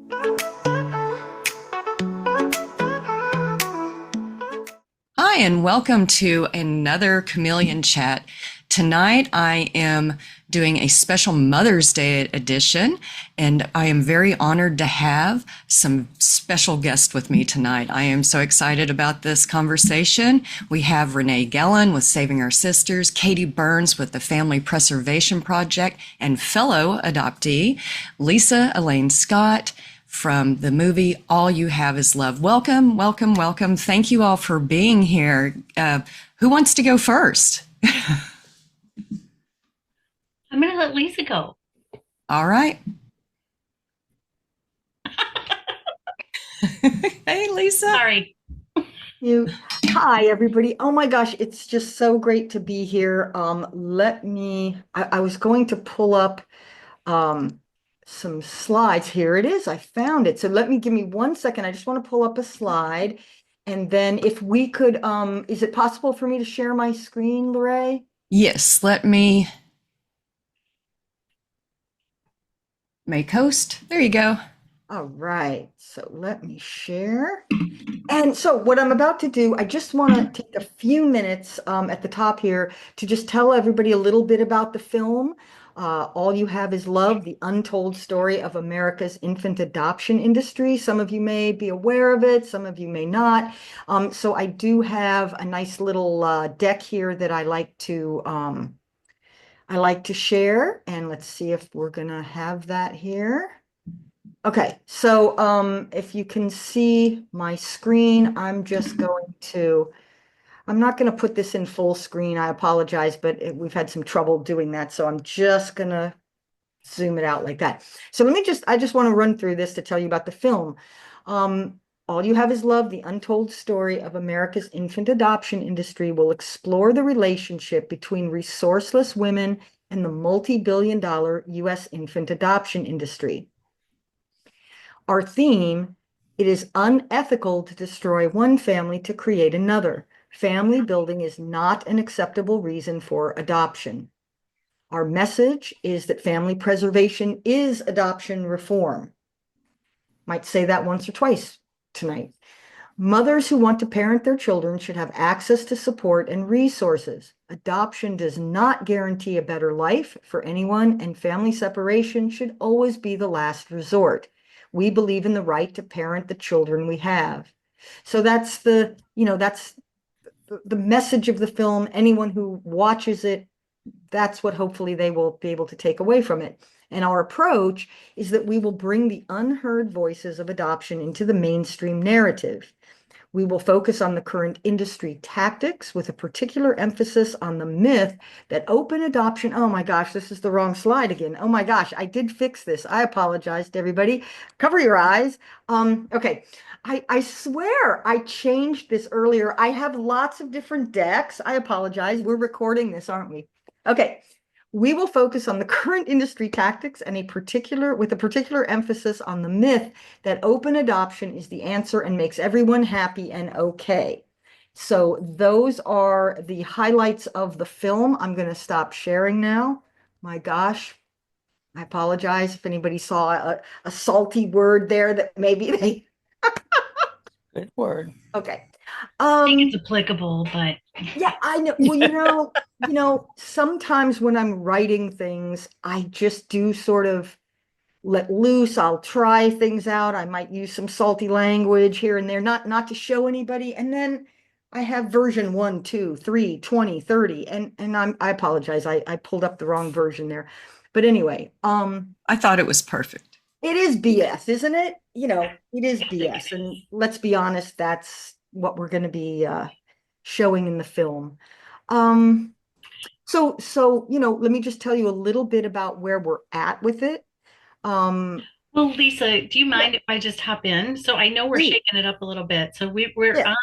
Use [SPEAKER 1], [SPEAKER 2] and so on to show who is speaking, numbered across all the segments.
[SPEAKER 1] Hi, and welcome to another Chameleon Chat. Tonight, I am doing a special Mother's Day edition, and I am very honored to have some special guests with me tonight. I am so excited about this conversation. We have Renee Gellin with Saving Our Sisters, Katie Burns with the Family Preservation Project, and fellow adoptee Lisa Elaine Scott from the movie All You Have Is Love. Welcome, welcome, welcome. Thank you all for being here. Who wants to go first?
[SPEAKER 2] I'm going to let Lisa go.
[SPEAKER 1] All right. Hey, Lisa.
[SPEAKER 2] Sorry.
[SPEAKER 3] Hi, everybody. Oh my gosh, it's just so great to be here. I was going to pull up some slides. Here it is. I found it. So give me 1 second. I just want to pull up a slide. And then if we could, is it possible for me to share my screen, Lorraine?
[SPEAKER 1] Yes, let me make host. There you go.
[SPEAKER 3] All right. So let me share. And so what I'm about to do, I just want to take a few minutes at the top here to just tell everybody a little bit about the film. All You Have Is Love, the untold story of America's infant adoption industry. Some of you may be aware of it, some of you may not. So I do have a nice little deck here that I like to share. And let's see if we're gonna have that here. Okay, so if you can see my screen, I'm not going to put this in full screen. I apologize, but we've had some trouble doing that. So I'm just going to zoom it out like that. So I just want to run through this to tell you about the film. All You Have Is Love, the untold story of America's infant adoption industry will explore the relationship between resourceless women and the multi-billion-dollar U.S. infant adoption industry. Our theme, it is unethical to destroy one family to create another. Family building is not an acceptable reason for adoption. Our message is that family preservation is adoption reform. Might say that once or twice tonight. Mothers who want to parent their children should have access to support and resources. Adoption does not guarantee a better life for anyone, and family separation should always be the last resort. We believe in the right to parent the children we have. So that's that's the message of the film. Anyone who watches it, that's what hopefully they will be able to take away from it. And our approach is that we will bring the unheard voices of adoption into the mainstream narrative. We will focus on the current industry tactics with a particular emphasis on the myth that open adoption. Oh my gosh, this is the wrong slide again. Oh my gosh, I did fix this. I apologize to everybody. Cover your eyes. Okay. I swear I changed this earlier. I have lots of different decks. I apologize. We're recording this, aren't we? Okay. We will focus on the current industry tactics and with a particular emphasis on the myth that open adoption is the answer and makes everyone happy and okay. So those are the highlights of the film. I'm going to stop sharing now. My gosh, I apologize if anybody saw a salty word there that maybe they.
[SPEAKER 4] Good word.
[SPEAKER 3] Okay.
[SPEAKER 2] I think it's applicable, but
[SPEAKER 3] Yeah, I know. Well, sometimes when I'm writing things, I just do sort of let loose. I'll try things out. I might use some salty language here and there, not to show anybody. And then I have version 1, 2, 3, 20, 30. And I apologize. I pulled up the wrong version there. But anyway,
[SPEAKER 1] I thought it was perfect.
[SPEAKER 3] it is BS, isn't it? It is BS. And let's be honest, that's what we're going to be showing in the film. So let me just tell you a little bit about where we're at with it.
[SPEAKER 2] well, Lisa, do you mind if I just hop in? So I know we're
[SPEAKER 3] Please.
[SPEAKER 2] shaking it up a little bit. So we're
[SPEAKER 3] Yeah.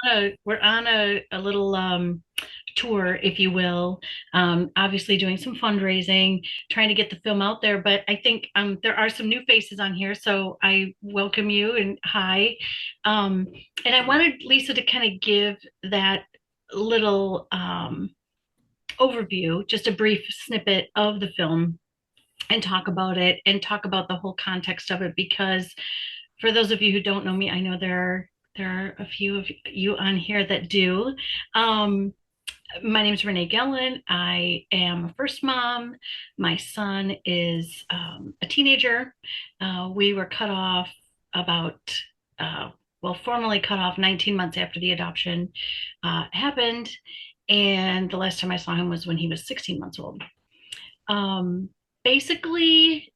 [SPEAKER 2] on a little tour, if you will. Obviously doing some fundraising, trying to get the film out there. But I think there are some new faces on here, so I welcome you and hi. And I wanted Lisa to kind of give that little overview, just a brief snippet of the film and talk about it and talk about the whole context of it because for those of you who don't know me, I know there are a few of you on here that do. Um, my name is Renee Gellen. I am a first mom. My son is a teenager. We were cut off about, uh, well, formally cut off 19 months after the adoption happened. And the last time I saw him was when he was 16 months old. Um, Basically,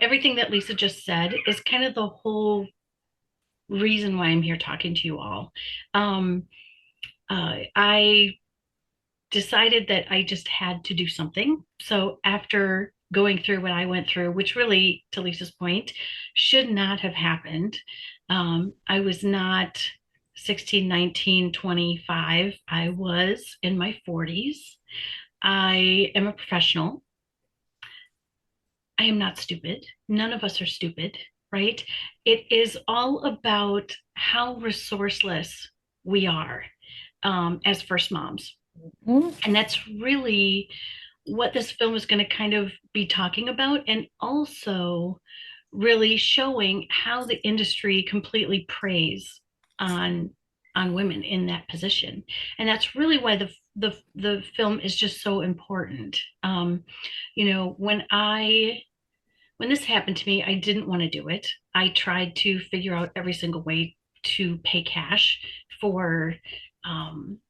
[SPEAKER 2] everything that Lisa just said is kind of the whole reason why I'm here talking to you all. Um, I decided that I just had to do something. So after going through what I went through, which really, to Lisa's point, should not have happened. I was not 16, 19, 25. I was in my 40s. I am a professional. I am not stupid. None of us are stupid, right? It is all about how resourceless we are as first moms.
[SPEAKER 4] Mhm.
[SPEAKER 2] And that's really what this film is going to kind of be talking about, and also really showing how the industry completely preys on women in that position. And that's really why the film is just so important. When this happened to me, I didn't want to do it. I tried to figure out every single way to pay cash for um,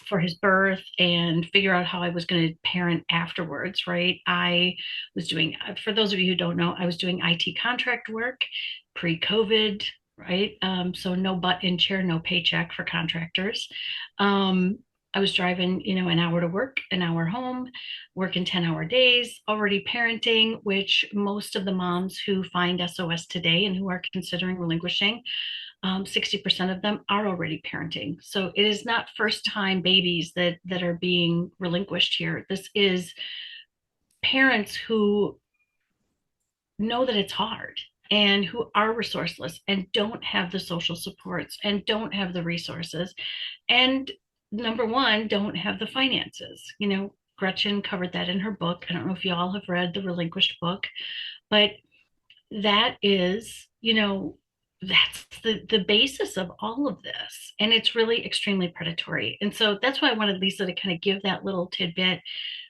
[SPEAKER 2] for his birth and figure out how I was going to parent afterwards, right? I was doing, for those of you who don't know, I was doing IT contract work pre-COVID, right? So no butt in chair, no paycheck for contractors. I was driving, an hour to work, an hour home, working 10-hour days, already parenting, which most of the moms who find SOS today and who are considering relinquishing 60% of them are already parenting. So it is not first time babies that are being relinquished here. This is parents who know that it's hard and who are resourceless and don't have the social supports and don't have the resources. And number one, don't have the finances. Gretchen covered that in her book. I don't know if you all have read the Relinquished book, but that is, that's the basis of all of this. And it's really extremely predatory. And so that's why I wanted Lisa to kind of give that little tidbit.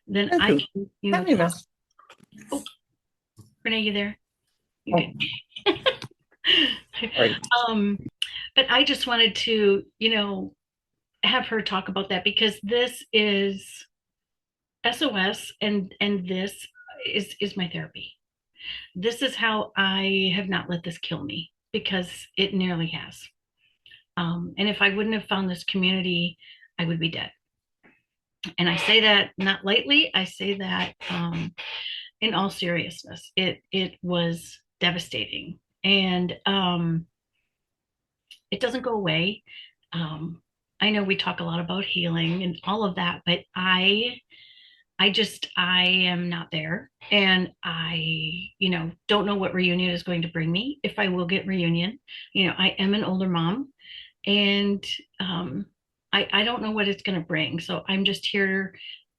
[SPEAKER 2] Then
[SPEAKER 4] Thank
[SPEAKER 2] I
[SPEAKER 4] you.
[SPEAKER 2] can,
[SPEAKER 4] Thank you,
[SPEAKER 2] talk.
[SPEAKER 4] Miss.
[SPEAKER 2] Oh, Renee, you there? You
[SPEAKER 4] Oh,
[SPEAKER 2] good?
[SPEAKER 4] great.
[SPEAKER 2] um, but I just wanted to, have her talk about that because this is SOS and this is my therapy. This is how I have not let this kill me because it nearly has. And if I wouldn't have found this community, I would be dead. And I say that not lightly. I say that in all seriousness. It was devastating, and it doesn't go away. I know we talk a lot about healing and all of that, but I am not there. And I, don't know what reunion is going to bring me, if I will get reunion. I am an older mom and I don't know what it's going to bring. So I'm just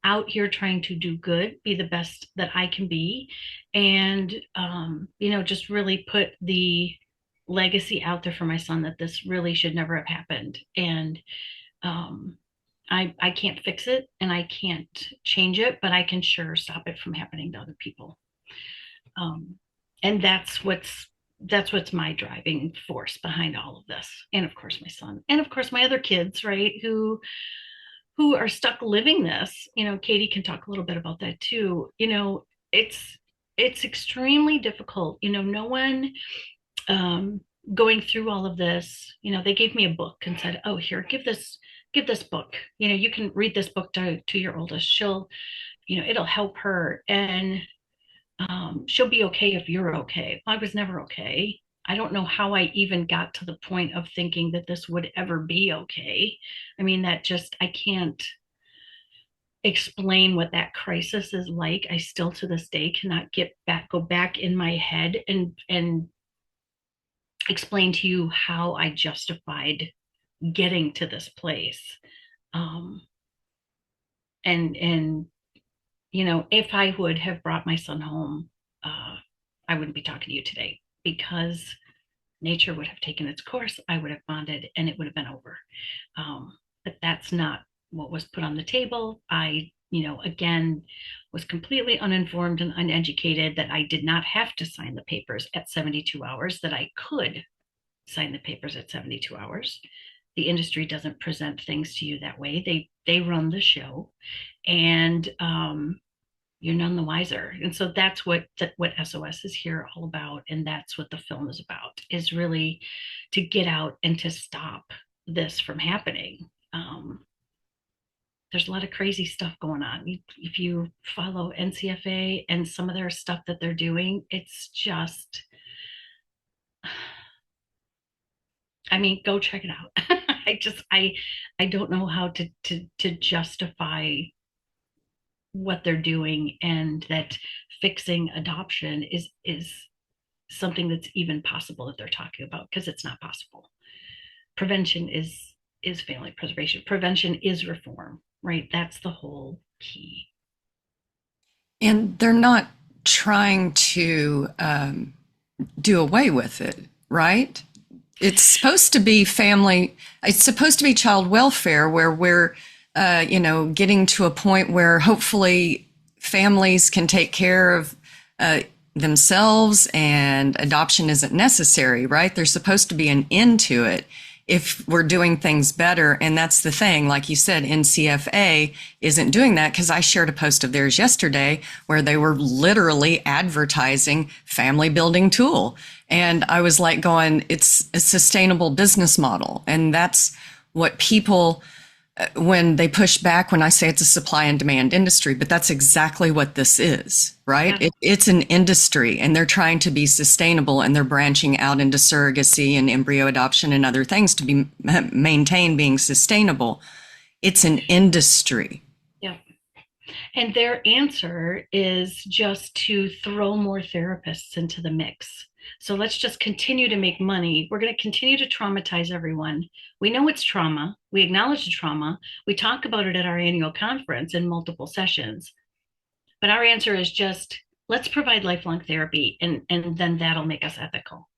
[SPEAKER 2] out here trying to do good, be the best that I can be. And, just really put the legacy out there for my son that this really should never have happened. And, um, I can't fix it and I can't change it, but I can sure stop it from happening to other people. Um, and that's what's my driving force behind all of this. And of course, my son, and of course, my other kids, right, who are stuck living this. Katie can talk a little bit about that too. It's extremely difficult. No one um, going through all of this. They gave me a book and said, "Oh, here, give this book. You can read this book to your oldest. It'll help her, and she'll be okay if you're okay." I was never okay. I don't know how I even got to the point of thinking that this would ever be okay. I mean, I can't explain what that crisis is like. I still to this day cannot go back in my head and explain to you how I justified getting to this place. Um, and if I would have brought my son home, I wouldn't be talking to you today because nature would have taken its course. I would have bonded and it would have been over. But that's not what was put on the table. I, again, was completely uninformed and uneducated, that I did not have to sign the papers at 72 hours, that I could sign the papers at 72 hours. The industry doesn't present things to you that way. They run the show, and you're none the wiser. And so that's what SOS is here all about, and that's what the film is about, is really to get out and to stop this from happening. There's a lot of crazy stuff going on. If you follow NCFA and some of their stuff that they're doing, it's just, I mean, go check it out. I don't know how to justify what they're doing, and that fixing adoption is something that's even possible that they're talking about, because it's not possible. Prevention is family preservation. Prevention is reform, right? That's the whole key.
[SPEAKER 1] And they're not trying to do away with it, right? It's supposed to be family, it's supposed to be child welfare, where we're, getting to a point where hopefully families can take care of themselves and adoption isn't necessary, right? There's supposed to be an end to it if we're doing things better. And that's the thing, like you said, NCFA isn't doing that, because I shared a post of theirs yesterday where they were literally advertising family building tool. And I was like going, it's a sustainable business model. And that's what people, when they push back when I say it's a supply and demand industry, but that's exactly what this is, right?
[SPEAKER 2] Yeah.
[SPEAKER 1] It's an industry, and they're trying to be sustainable, and they're branching out into surrogacy and embryo adoption and other things to be maintain being sustainable. It's an industry.
[SPEAKER 2] Yeah. And their answer is just to throw more therapists into the mix. So let's just continue to make money. We're going to continue to traumatize everyone. We know it's trauma. We acknowledge the trauma. We talk about it at our annual conference in multiple sessions. But our answer is just, let's provide lifelong therapy, and then that'll make us ethical.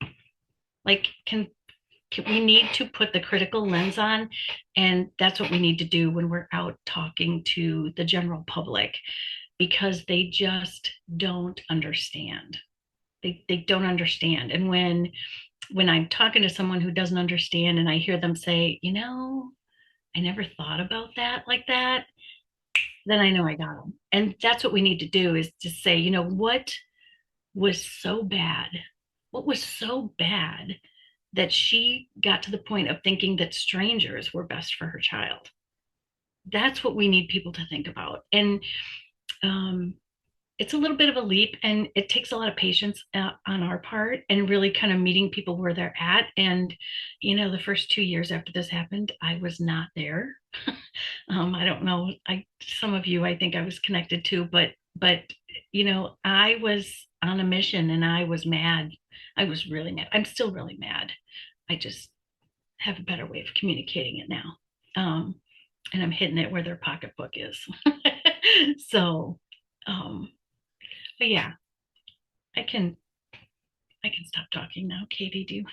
[SPEAKER 2] Like, we need to put the critical lens on, and that's what we need to do when we're out talking to the general public, because they just don't understand. They don't understand. And when I'm talking to someone who doesn't understand, and I hear them say, I never thought about that like that, then I know I got them. And that's what we need to do, is to say, what was so bad? What was so bad that she got to the point of thinking that strangers were best for her child? That's what we need people to think about. And it's a little bit of a leap, and it takes a lot of patience on our part, and really kind of meeting people where they're at. And, the first 2 years after this happened, I was not there. I don't know. Some of you, I think I was connected to, but, I was on a mission, and I was mad. I was really mad. I'm still really mad. I just have a better way of communicating it now. And I'm hitting it where their pocketbook is. So, but yeah, I can stop talking now. Katie, do you?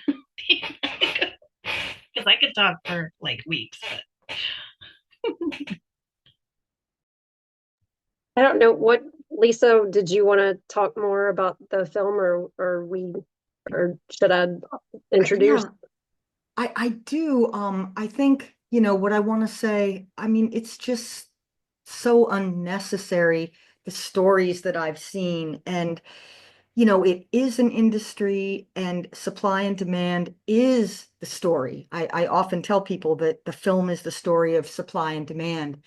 [SPEAKER 2] Because I could talk for like weeks. But
[SPEAKER 5] I don't know what, Lisa, did you want to talk more about the film, or should I introduce?
[SPEAKER 3] Yeah, I do. I think, what I want to say, I mean, it's just so unnecessary, the stories that I've seen. And, it is an industry, and supply and demand is the story. I often tell people that the film is the story of supply and demand,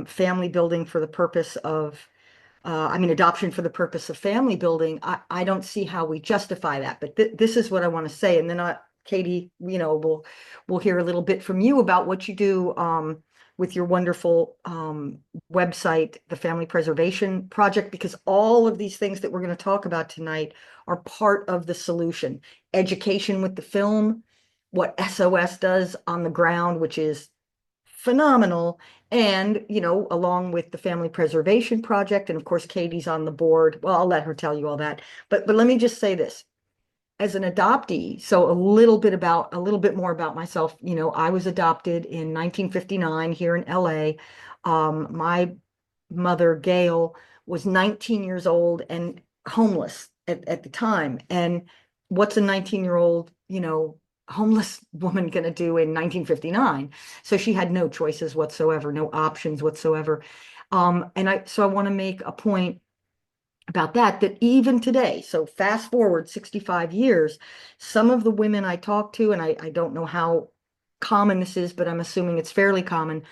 [SPEAKER 3] family building for the purpose of adoption for the purpose of family building. I don't see how we justify that, but this is what I want to say. And then Katie, we'll hear a little bit from you about what you do with your wonderful website, the Family Preservation Project, because all of these things that we're going to talk about tonight are part of the solution. Education with the film, what SOS does on the ground, which is phenomenal, and along with the Family Preservation Project, and of course Katie's on the board. Well, I'll let her tell you all that, but let me just say this. as an adoptee, so a little bit more about myself. I was adopted in 1959 here in LA. My mother, Gail, was 19 years old and homeless at the time. And what's a 19-year-old, homeless woman going to do in 1959? So she had no choices whatsoever, no options whatsoever. So I want to make a point about that even today, so fast forward 65 years, some of the women I talk to, and I don't know how common this is, but I'm assuming it's fairly common.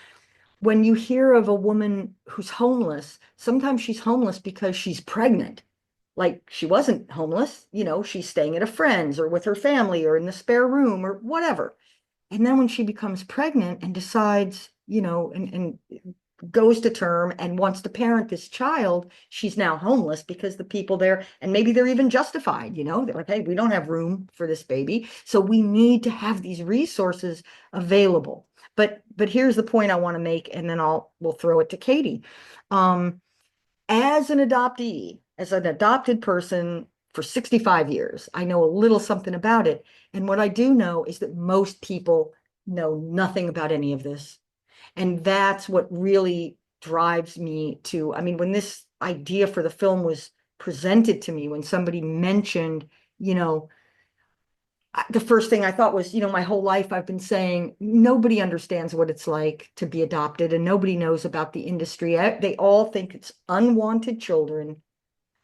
[SPEAKER 3] When you hear of a woman who's homeless, sometimes she's homeless because she's pregnant. Like she wasn't homeless, she's staying at a friend's or with her family or in the spare room or whatever. And then when she becomes pregnant and decides, and goes to term and wants to parent this child, she's now homeless because the people there, and maybe they're even justified, they're like, hey, we don't have room for this baby. So we need to have these resources available. But here's the point I want to make, and then we'll throw it to Katie. As an adoptee, as an adopted person for 65 years, I know a little something about it. And what I do know is that most people know nothing about any of this. And that's what really drives me to, I mean, when this idea for the film was presented to me, when somebody mentioned, the first thing I thought was, my whole life I've been saying, nobody understands what it's like to be adopted and nobody knows about the industry. They all think it's unwanted children,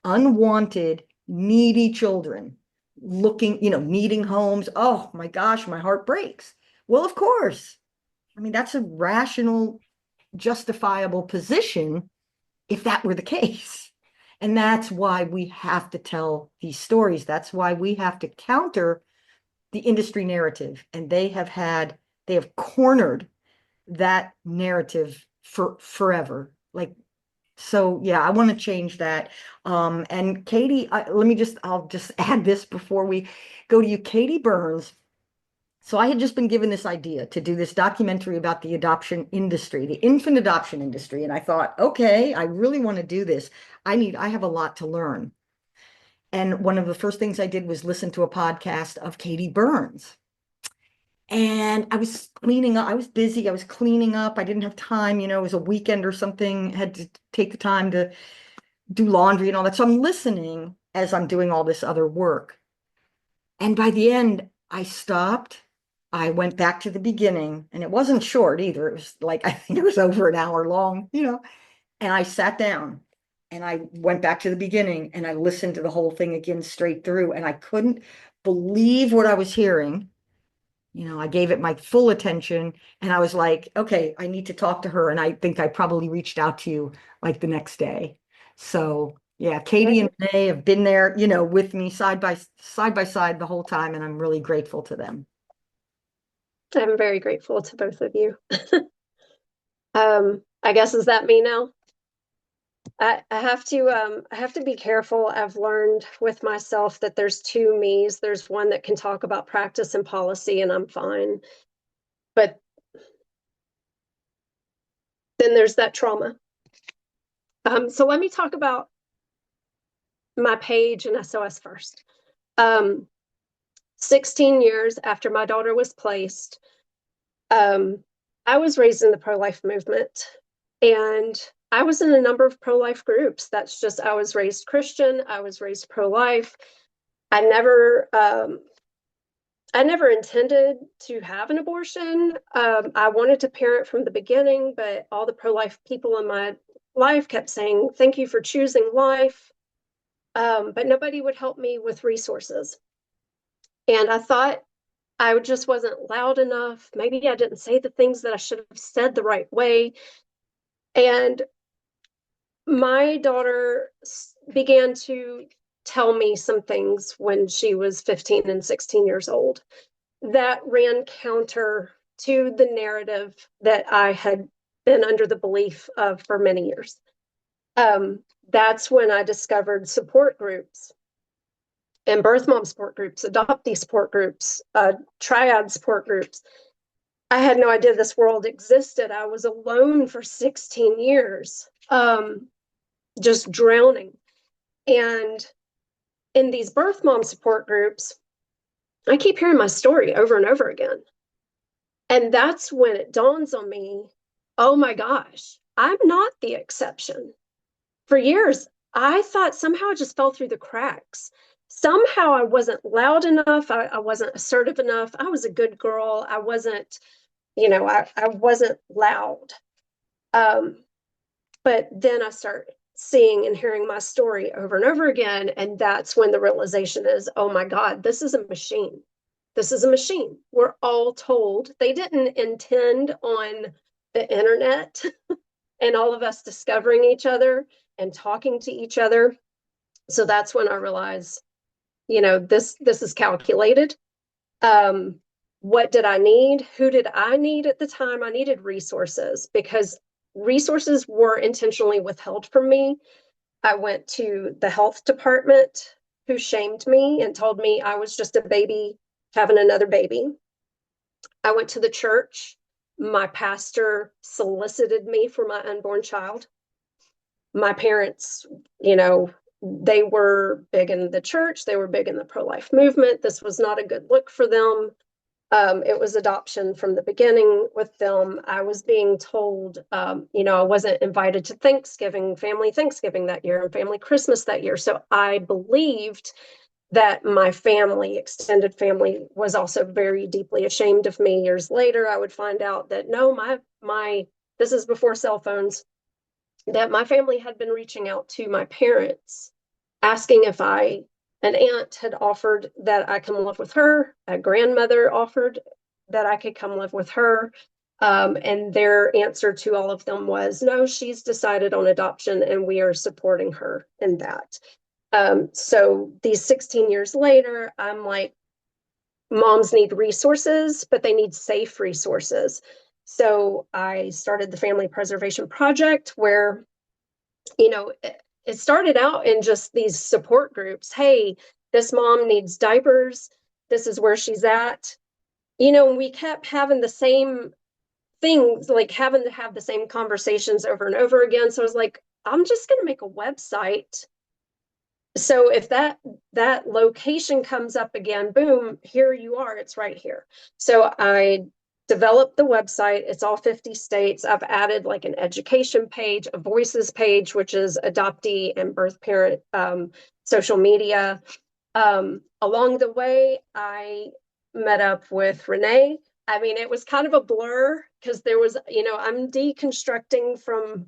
[SPEAKER 3] unwanted, needy children looking, needing homes. Oh my gosh, my heart breaks. Well, of course. I mean, that's a rational, justifiable position if that were the case. And that's why we have to tell these stories. That's why we have to counter the industry narrative. And they have cornered that narrative for forever. Like, so yeah, I want to change that. And Katie, I'll just add this before we go to you. Katie Burns. So I had just been given this idea to do this documentary about the adoption industry, the infant adoption industry. And I thought, okay, I really want to do this. I have a lot to learn. And one of the first things I did was listen to a podcast of Katie Burns. And I was cleaning up. I was busy. I was cleaning up. I didn't have time. It was a weekend or something. I had to take the time to do laundry and all that. So I'm listening as I'm doing all this other work. And by the end, I stopped. I went back to the beginning, and it wasn't short either. It was like, I think it was over an hour long, and I sat down and I went back to the beginning and I listened to the whole thing again straight through, and I couldn't believe what I was hearing. I gave it my full attention and I was like, okay, I need to talk to her. And I think I probably reached out to you like the next day. So yeah, Katie and Renee have been there, with me side by side the whole time. And I'm really grateful to them.
[SPEAKER 5] I'm very grateful to both of you. I guess, is that me now? I have to be careful. I've learned with myself that there's two me's. There's one that can talk about practice and policy, and I'm fine. But then there's that trauma. So let me talk about my page and SOS first. 16 years after my daughter was placed, I was raised in the pro-life movement, and I was in a number of pro-life groups. That's just, I was raised Christian. I was raised pro-life. I never intended to have an abortion. I wanted to parent from the beginning, but all the pro-life people in my life kept saying, thank you for choosing life. But nobody would help me with resources. And I thought I just wasn't loud enough. Maybe I didn't say the things that I should have said the right way. And my daughter began to tell me some things when she was 15 and 16 years old that ran counter to the narrative that I had been under the belief of for many years. That's when I discovered support groups and birth mom support groups, adoptee support groups, triad support groups. I had no idea this world existed. I was alone for 16 years, just drowning. And in these birth mom support groups, I keep hearing my story over and over again. And that's when it dawns on me, oh my gosh, I'm not the exception. For years, I thought somehow it just fell through the cracks. Somehow I wasn't loud enough. I wasn't assertive enough. I was a good girl. I wasn't, I wasn't loud. But then I start seeing and hearing my story over and over again. And that's when the realization is, oh my God, this is a machine. This is a machine. We're all told. They didn't intend on the internet and all of us discovering each other and talking to each other. So that's when I realized, this is calculated. What did I need? Who did I need at the time? I needed resources because resources were intentionally withheld from me. I went to the health department, who shamed me and told me I was just a baby having another baby. I went to the church. My pastor solicited me for my unborn child. My parents, they were big in the church. They were big in the pro-life movement. This was not a good look for them. It was adoption from the beginning with them. I was being told, I wasn't invited to family Thanksgiving that year and family Christmas that year. So I believed that my family, extended family, was also very deeply ashamed of me. Years later, I would find out that no, this is before cell phones, that my family had been reaching out to my parents, asking if an aunt had offered that I come live with her. A grandmother offered that I could come live with her. And their answer to all of them was, no, she's decided on adoption and we are supporting her in that. So these 16 years later, I'm like, moms need resources, but they need safe resources. So I started the Family Preservation Project where, it started out in just these support groups. Hey, this mom needs diapers. This is where she's at. We kept having the same things, like having to have the same conversations over and over again. So I was like, I'm just going to make a website. So if that location comes up again, boom, here you are. It's right here. So I developed the website. It's all 50 states. I've added like an education page, a voices page, which is adoptee and birth parent social media. Along the way, I met up with Renee. I mean, it was kind of a blur because there was, I'm deconstructing from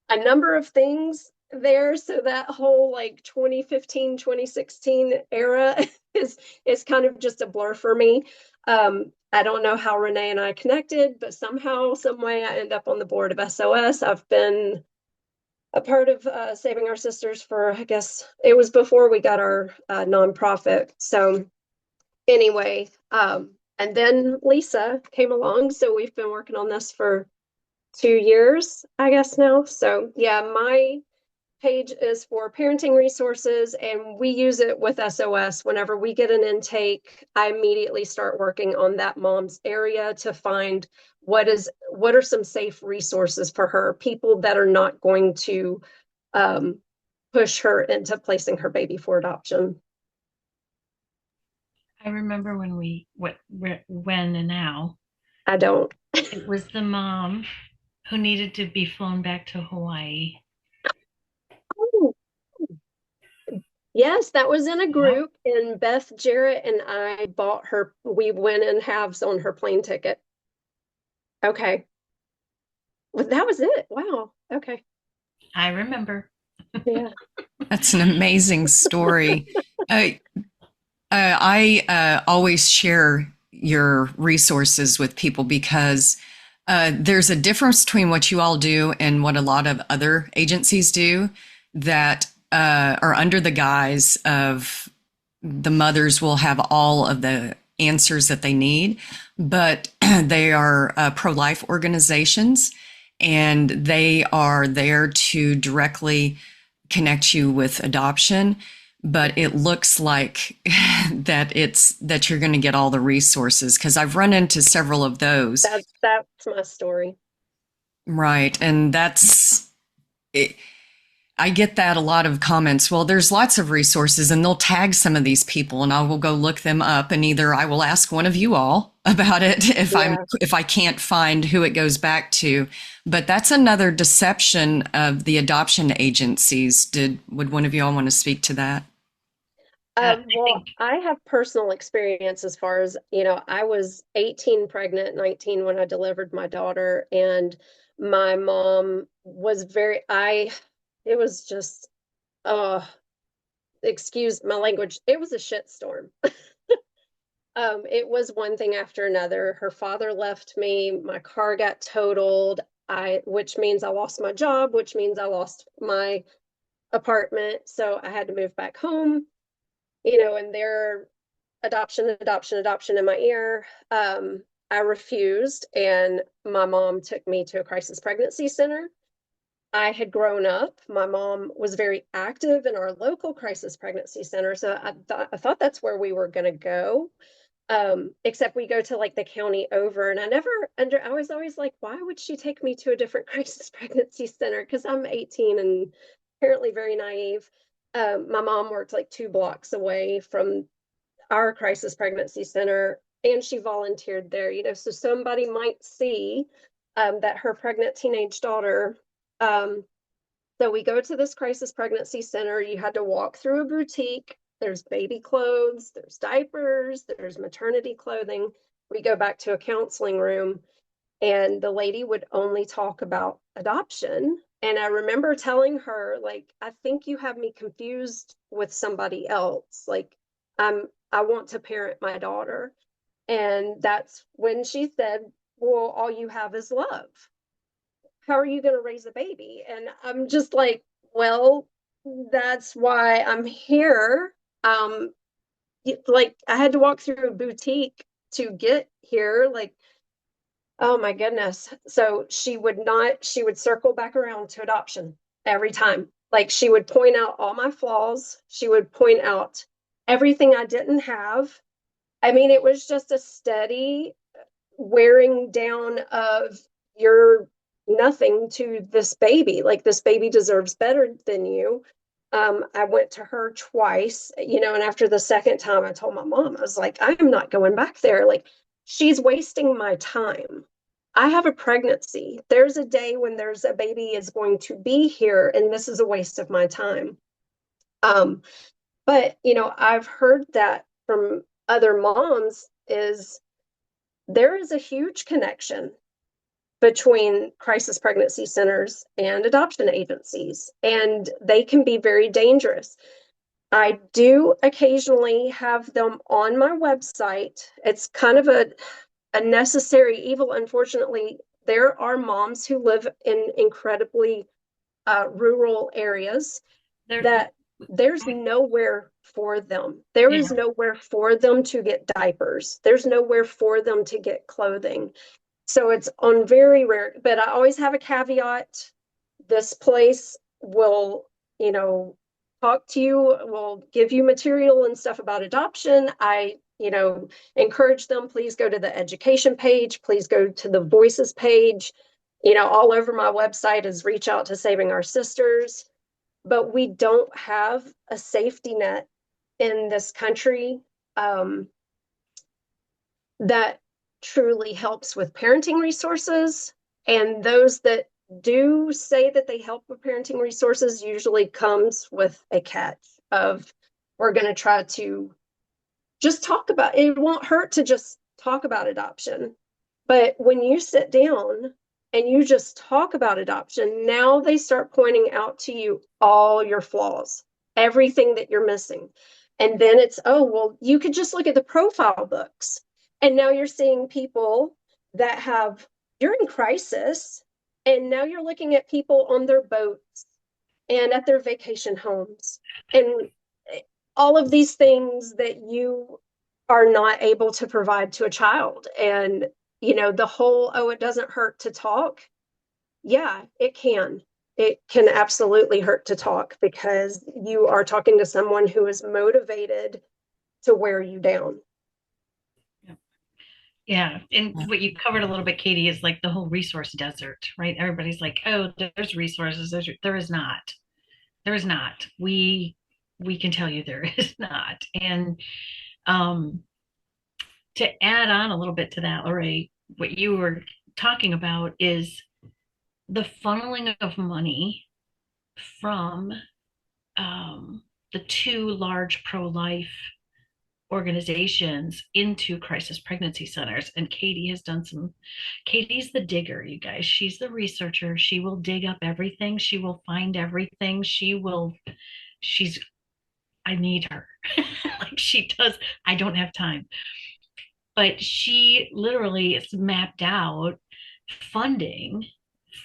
[SPEAKER 5] a number of things there. So that whole like 2015, 2016 era is kind of just a blur for me. I don't know how Renee and I connected, but somehow, some way I end up on the board of SOS. I've been a part of Saving Our Sisters for, I guess, it was before we got our nonprofit. So anyway, and then Lisa came along. So we've been working on this for 2 years, I guess now. So yeah, my page is for parenting resources and we use it with SOS. Whenever we get an intake, I immediately start working on that mom's area to find what are some safe resources for her, people that are not going to push her into placing her baby for adoption.
[SPEAKER 2] I remember when and now.
[SPEAKER 5] I don't.
[SPEAKER 2] It was the mom who needed to be flown back to Hawaii.
[SPEAKER 5] Oh, yes, that was in a group, and Beth Jarrett and I bought her. We went in halves on her plane ticket. Okay. Well, that was it. Wow. Okay.
[SPEAKER 2] I remember.
[SPEAKER 5] Yeah.
[SPEAKER 1] That's an amazing story. I always share your resources with people because there's a difference between what you all do and what a lot of other agencies do that are under the guise of the mothers will have all of the answers that they need, but they are pro-life organizations and they are there to directly connect you with adoption. But it looks like that you're going to get all the resources because I've run into several of those.
[SPEAKER 5] That's my story.
[SPEAKER 1] Right. And that's it. I get that a lot of comments. Well, there's lots of resources and they'll tag some of these people and I will go look them up and either I will ask one of you all about it
[SPEAKER 5] Yeah.
[SPEAKER 1] if I can't find who it goes back to. But that's another deception of the adoption agencies. Would one of you all want to speak to that?
[SPEAKER 2] I
[SPEAKER 5] Well,
[SPEAKER 2] think
[SPEAKER 5] I have personal experience as far as, I was 18 pregnant, 19 when I delivered my daughter, and my mom was it was just, uh, excuse my language, it was a shitstorm. It was one thing after another. Her father left me, my car got totaled, which means I lost my job, which means I lost my apartment. So I had to move back home, and their adoption in my ear. I refused, and my mom took me to a crisis pregnancy center. I had grown up. My mom was very active in our local crisis pregnancy center, so I thought that's where we were going to go. Except we go to like the county over, and I was always like, why would she take me to a different crisis pregnancy center? Because I'm 18 and apparently very naive. My mom worked like 2 blocks away from our crisis pregnancy center, and she volunteered there, so somebody might see that her pregnant teenage daughter. So we go to this crisis pregnancy center. You had to walk through a boutique. There's baby clothes, there's diapers, there's maternity clothing. We go back to a counseling room, and the lady would only talk about adoption. And I remember telling her, like, I think you have me confused with somebody else. Like, I want to parent my daughter. And that's when she said, well, all you have is love. How are you going to raise a baby? And I'm just like, well, that's why I'm here. Um, like I had to walk through a boutique to get here. Like, oh my goodness. So she would circle back around to adoption every time. Like she would point out all my flaws. She would point out everything I didn't have. I mean, it was just a steady wearing down of you're nothing to this baby. Like this baby deserves better than you. I went to her twice, and after the second time, I told my mom, I was like, I am not going back there. Like, she's wasting my time. I have a pregnancy. There's a day when there's a baby is going to be here, and this is a waste of my time. Um, but I've heard that from other moms is there is a huge connection between crisis pregnancy centers and adoption agencies, and they can be very dangerous. I do occasionally have them on my website. It's kind of a necessary evil. Unfortunately, there are moms who live in incredibly rural areas
[SPEAKER 2] there,
[SPEAKER 5] that there's nowhere for them. There is
[SPEAKER 2] yeah,
[SPEAKER 5] nowhere for them to get diapers. There's nowhere for them to get clothing. So it's on very rare, but I always have a caveat. This place will, talk to you, will give you material and stuff about adoption. I, encourage them, please go to the education page, please go to the voices page. All over my website is reach out to Saving Our Sisters. But we don't have a safety net in this country that truly helps with parenting resources. And those that do say that they help with parenting resources usually comes with a catch of we're going to try to just talk about it. It won't hurt to just talk about adoption. But when you sit down and you just talk about adoption, now they start pointing out to you all your flaws, everything that you're missing. And then it's, oh, well, you could just look at the profile books. And now you're seeing people that you're in crisis. And now you're looking at people on their boats and at their vacation homes and all of these things that you are not able to provide to a child. And, the whole, oh, it doesn't hurt to talk. Yeah, it can. It can absolutely hurt to talk because you are talking to someone who is motivated to wear you down.
[SPEAKER 2] yeah. And what you covered a little bit, Katie, is like the whole resource desert, right? Everybody's like, oh, there's resources. There is not. There's not. We can tell you there is not. And um, to add on a little bit to that, Lorraine, what you were talking about is the funneling of money from the two large pro-life organizations into crisis pregnancy centers. And Katie has done some, Katie's the digger, you guys. She's the researcher. She will dig up everything. She will find everything. She's, I need her. Like she does. I don't have time. But she literally has mapped out funding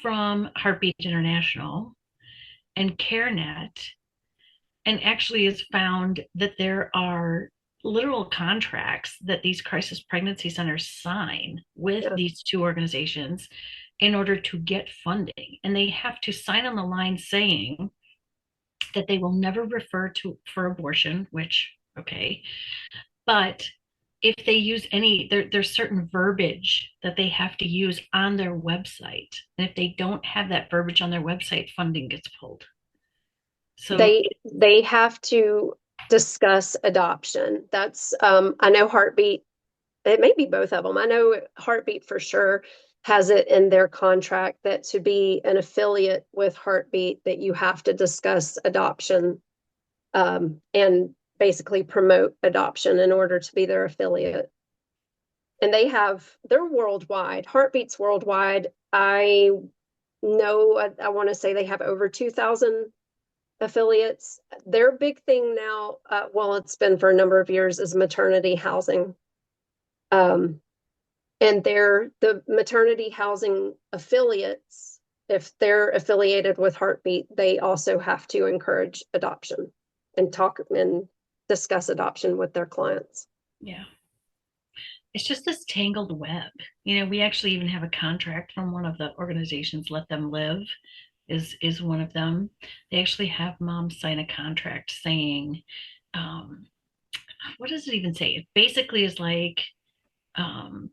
[SPEAKER 2] from Heartbeat International and CareNet, and actually has found that there are literal contracts that these crisis pregnancy centers sign with
[SPEAKER 5] Yeah.
[SPEAKER 2] these two organizations in order to get funding. And they have to sign on the line saying that they will never refer to for abortion, which, okay, but if they use there's certain verbiage that they have to use on their website. And if they don't have that verbiage on their website, funding gets pulled. So
[SPEAKER 5] They have to discuss adoption. That's I know Heartbeat, it may be both of them. I know Heartbeat for sure has it in their contract that to be an affiliate with Heartbeat that you have to discuss adoption and basically promote adoption in order to be their affiliate. And they're worldwide. Heartbeat's worldwide. I know, I want to say they have over 2,000 affiliates. Their big thing now, well, it's been for a number of years, is maternity housing. And the maternity housing affiliates, if they're affiliated with Heartbeat, they also have to encourage adoption and talk and discuss adoption with their clients.
[SPEAKER 2] yeah, it's just this tangled web. You know, we actually even have a contract from one of the organizations, Let Them Live is one of them. They actually have moms sign a contract saying, um, what does it even say? It basically is like um,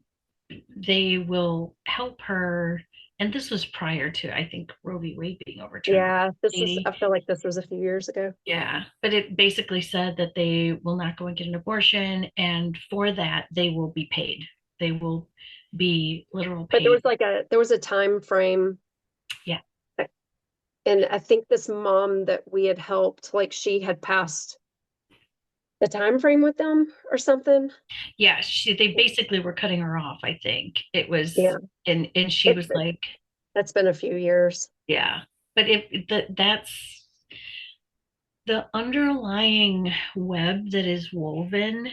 [SPEAKER 2] they will help her. And this was prior to, I think, Roe v. Wade being overturned.
[SPEAKER 5] Yeah, I feel like this was a few years ago.
[SPEAKER 2] Yeah, but it basically said that they will not go and get an abortion, and for that they will be paid. They will be literal
[SPEAKER 5] But
[SPEAKER 2] paid.
[SPEAKER 5] there was a time frame.
[SPEAKER 2] Yeah.
[SPEAKER 5] And I think this mom that we had helped, like she had passed the time frame with them or something.
[SPEAKER 2] Yeah, they basically were cutting her off, I think. It was,
[SPEAKER 5] Yeah.
[SPEAKER 2] and she was like,
[SPEAKER 5] That's been a few years.
[SPEAKER 2] yeah. But that's the underlying web that is woven,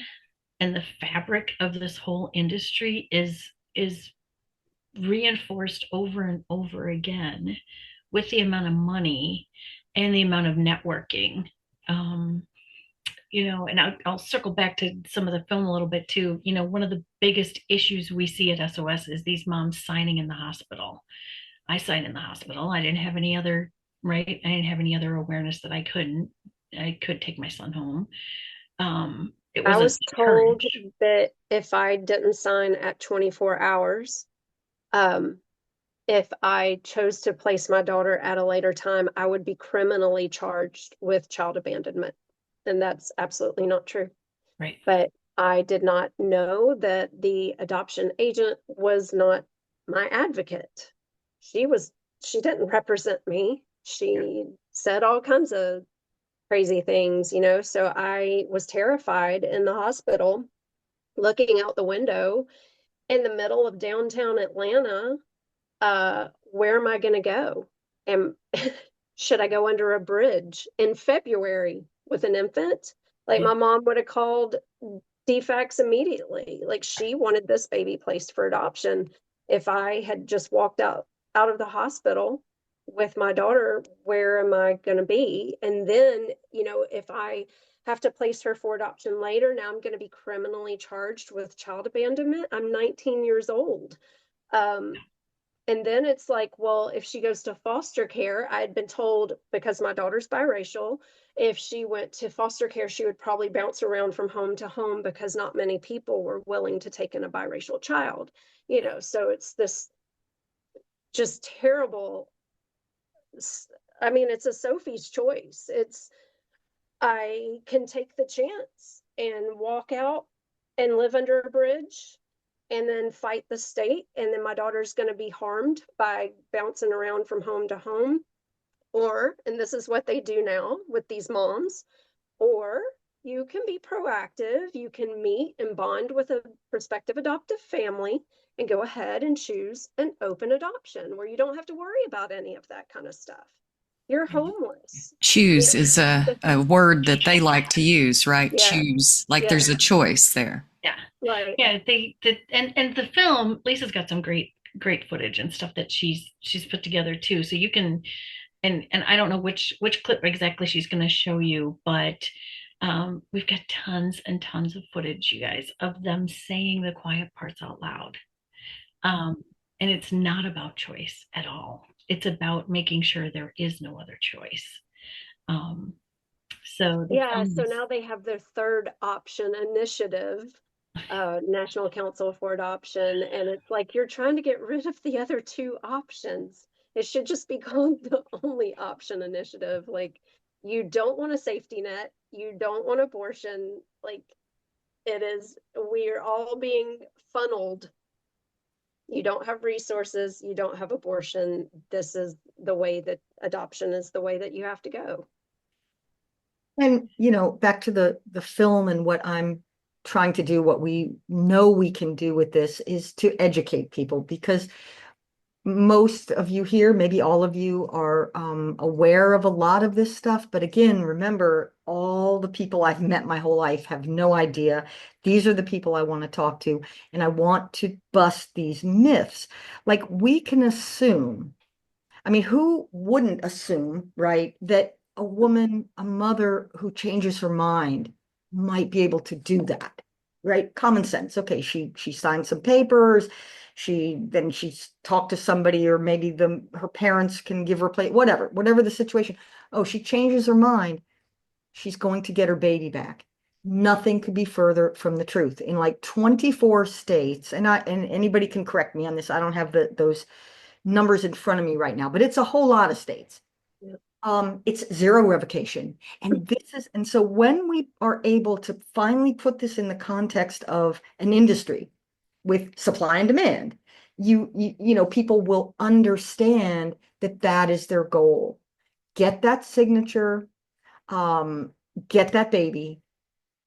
[SPEAKER 2] and the fabric of this whole industry is reinforced over and over again with the amount of money and the amount of networking. Um, you know, and I'll circle back to some of the film a little bit too. You know, one of the biggest issues we see at SOS is these moms signing in the hospital. I signed in the hospital. I didn't have any other, right? I didn't have any other awareness that I could take my son home. It
[SPEAKER 5] I
[SPEAKER 2] wasn't
[SPEAKER 5] was told that if I didn't sign at 24 hours, if I chose to place my daughter at a later time, I would be criminally charged with child abandonment. And that's absolutely not true.
[SPEAKER 2] right.
[SPEAKER 5] But I did not know that the adoption agent was not my advocate. She didn't represent me. She said all kinds of crazy things, you know. So I was terrified in the hospital, looking out the window in the middle of downtown Atlanta. Where am I going to go? And should I go under a bridge in February with an infant? Like my mom would have called DFACS immediately. Like she wanted this baby placed for adoption. If I had just walked out of the hospital with my daughter, where am I going to be? And then, you know, if I have to place her for adoption later, now I'm going to be criminally charged with child abandonment. I'm 19 years old. And then it's like, well, if she goes to foster care, I had been told, because my daughter's biracial, if she went to foster care, she would probably bounce around from home to home because not many people were willing to take in a biracial child, you know. So it's this just terrible I mean, it's a Sophie's choice. It's, I can take the chance and walk out and live under a bridge and then fight the state. And then my daughter's going to be harmed by bouncing around from home to home. Or, and this is what they do now with these moms, or you can be proactive. You can meet and bond with a prospective adoptive family and go ahead and choose an open adoption where you don't have to worry about any of that kind of stuff. You're homeless.
[SPEAKER 1] Choose
[SPEAKER 5] Yeah.
[SPEAKER 1] is a word that they like to use, right?
[SPEAKER 5] Yeah.
[SPEAKER 1] Choose, like
[SPEAKER 5] Yeah.
[SPEAKER 1] there's a choice there.
[SPEAKER 2] Yeah.
[SPEAKER 5] Right.
[SPEAKER 2] Yeah, and the film, Lisa's got some great footage and stuff that she's put together too. So you can, and I don't know which clip exactly she's going to show you, but we've got tons and tons of footage, you guys, of them saying the quiet parts out loud. And it's not about choice at all. It's about making sure there is no other choice. So
[SPEAKER 5] Yeah, so now they have their third option initiative, National Council for Adoption, and it's like you're trying to get rid of the other two options. It should just be called the only option initiative. Like, you don't want a safety net, you don't want abortion. Like, it is, we are all being funneled. You don't have resources, you don't have abortion. This is the way that adoption is the way that you have to go.
[SPEAKER 3] And, back to the film and what I'm trying to do, what we know we can do with this is to educate people, because most of you here, maybe all of you, are aware of a lot of this stuff. But again, remember, all the people I've met my whole life have no idea. These are the people I want to talk to, and I want to bust these myths. Like, we can assume, I mean, who wouldn't assume, right, that a woman, a mother who changes her mind might be able to do that, right? Common sense. Okay, she signed some papers, she's talked to somebody, or maybe her parents can give her play, whatever the situation. Oh, she changes her mind, she's going to get her baby back. Nothing could be further from the truth. In like 24 states, and anybody can correct me on this, I don't have those numbers in front of me right now, but it's a whole lot of states. It's zero revocation. And so when we are able to finally put this in the context of an industry with supply and demand, people will understand that that is their goal. Get that signature, get that baby,